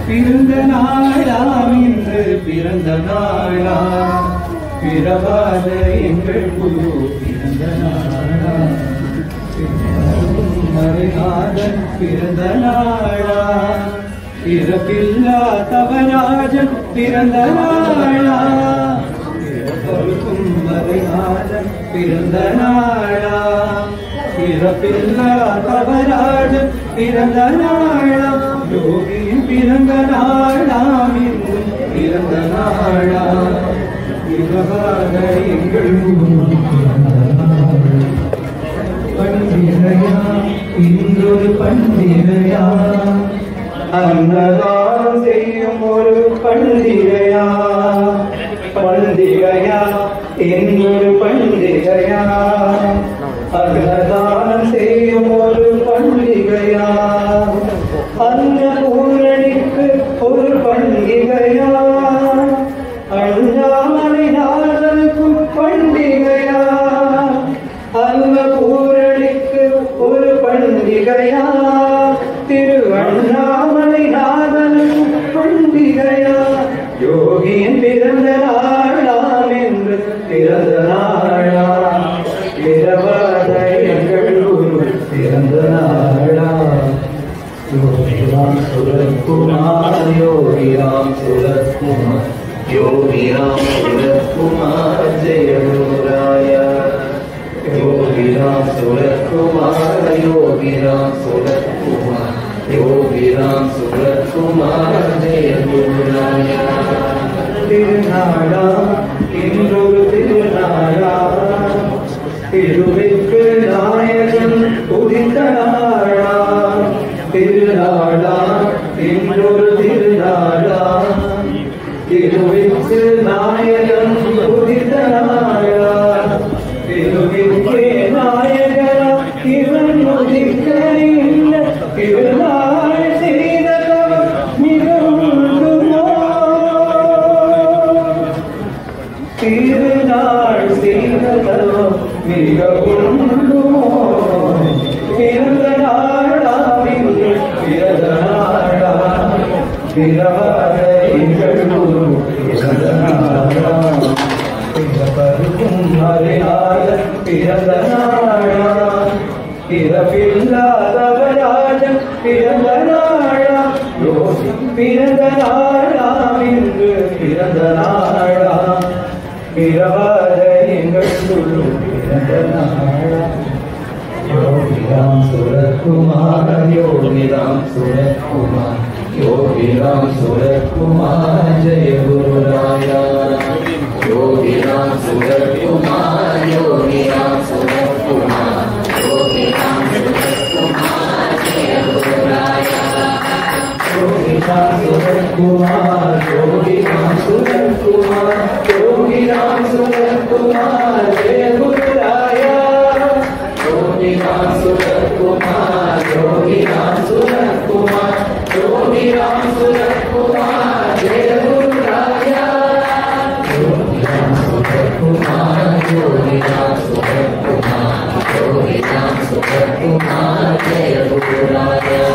பிறந்த நாளாம் இன்று பிறந்த நாளா பிறவாத எங்கள் குரு பிறந்த நாளா மறைநாதன் பிறந்த நாளா பிறப்பில்லா தவராஜன் பிறந்த நாளா பிறப்பருக்கும் மறைநாதன் பிறந்த நாளா பிறப்பில்லா தவராஜன் பிறந்த நாளா யோகியின் பிறந்த நாளாம் இன்னும் பிறந்த நாளா பிறவாத எங்கள் பண்டிகையா இன்றொரு பண்டிகையா அன்னதானம் செய்யும் ஒரு பண்டிகையா பண்டிகையா இன்னொரு பண்டிகையா அன்னதானம் செய்யும் ஒரு பண்டிகையா அன்னபூரணிக்கு ஒரு பண்டிகையா அண்ணாமலை நாதனுக்கும் பண்டிகையா அன்னபூரணிக்கு ஒரு பண்டிகையா திருவண்ணாமலை நாதனுக்கும் பண்டிகையா யோகியின் பிறந்த நாளாம் என்று பிறந்த நாளா பிறவாத எங்கள் குரு பிறந்த நாளா யோகிராம் சுரத்குமார் யோகிராம் சுரத்குமார் யோகிராம் சுரத்குமார் ஜெய குருராய யோகிராம் சுரத்குமார் யோகிராம் சுரத்குமார் யோகிராம் சுரத்குமார் ஜெய குருராய திருநாளா இன்றொரு திருநாளா திருவிற்கு நாயகன் உதித்த நாளா திருநாளா இன்றொரு திருநாளா திருவிற்கு நாயகன் உதித்த நாளா திருவிற்கு நாயகனா இவன் உதிக்க இல்லை திருநாள் செய்தவர் மிக உண்டுமோ திருநாள் செய்தவர் மிக உண்டுமோ பிறந்த நாளாவின் பிறந்த நாளா பிறவாத எங்கள் குரு பிறந்த நாளா பிறப்பருக்கும் மறைநாதன் பிறந்த நாளா பிறப்பில்லாதவராஜன் பிறந்த நாளா யோகி பிறந்த நாளாம் இன்று பிறந்த நாளா பிறவாத எங்கள் குரு பிறந்த நாளா யோகிராம் சுரத்குமார் யோகிராம் சுரத்குமார் யோகிராம் சுரத்குமார் ஜெய குருராயா யோகிராம் சுரத்குமார் யோகிராம் சுரத்குமார் யோகிராம் சுரத்குமார் ஜெய குருராயா யோகிராம் சுரத்குமார் யோகிராம் சுரத்குமார் யோகிராம் சுரத்குமார் ஜெய குருராயா யோகிராம் சுரத்குமார் யோகிராம் சுரத்குமார் யோகிராம் சுரத்குமார் ஜெய குருராயா யோகிராம் சுரத்குமார் யோகிராம் சுரத்குமார் யோகிராம் சுரத்குமார் ஜெய குருராயா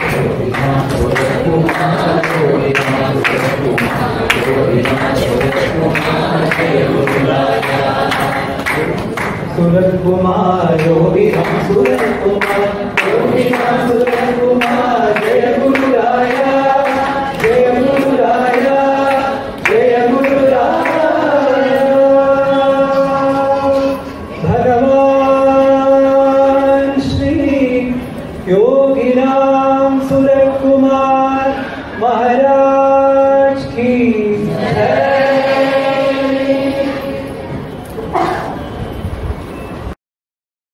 யோகிராம் சுரத்குமார் யோகிராம் சுரத்குமார் யோகிராம் சுரத்குமார் ஜெய குருராயா सुरत कुमार योगी राम सुरत कुमार योगी राम सुरत कुमार